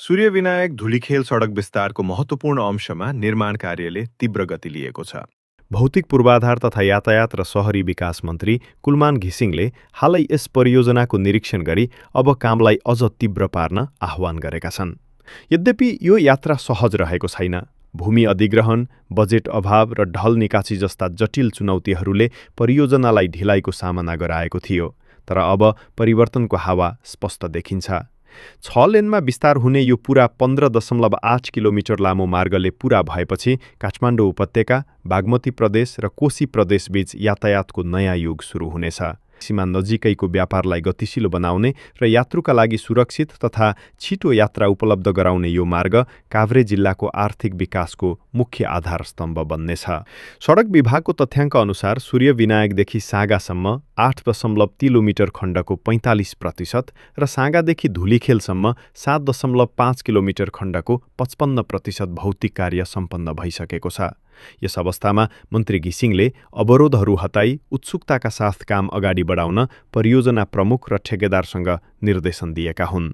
सूर्यविनायक धुलीखेल सडक विस्तारको महत्त्वपूर्ण अंशमा निर्माण कार्यले तीव्र गति लिएको छ। भौतिक पूर्वाधार तथा यातायात र शहरी विकास मन्त्री कुलमान घिसिङले हालै यस परियोजनाको निरीक्षण गरी अब कामलाई अझ तीव्र पार्न आह्वान गरेका छन्। यद्यपि यो यात्रा सहज रहेको छैन। भूमि अधिग्रहण, बजेट अभाव र ढल निकासी जस्ता जटिल चुनौतीहरूले परियोजनालाई ढिलाइको सामना गराएको थियो। तर अब परिवर्तनको हावा स्पष्ट देखिन्छ। 6 लेनमा विस्तार हुने यो पुरा 15.8 किलोमिटर लामो मार्गले पूरा भएपछि काठमाडौँ उपत्यका, बागमती प्रदेश र कोशी प्रदेशबीच यातायातको नयाँ युग सुरु हुनेछ। सीमा नजिकैको व्यापारलाई गतिशील बनाउने र यात्रुका लागि सुरक्षित तथा छिटो यात्रा उपलब्ध गराउने यो मार्ग काभ्रे जिल्लाको आर्थिक विकासको मुख्य आधारस्तम्भ बन्नेछ। सडक विभागको तथ्याङ्क अनुसार सूर्यविनायकदेखि सागासम्म 8.3 किलोमिटर खण्डको 45% र सागादेखि धुलीखेलसम्म 7.5 किलोमिटर खण्डको 55% भौतिक कार्य सम्पन्न भइसकेको छ। यस अवस्थामा मन्त्री घिसिङले अवरोधहरू हटाई उत्सुकताका साथ काम अगाडि बढाउन परियोजना प्रमुख र ठेकेदारसँग निर्देशन दिएका हुन्।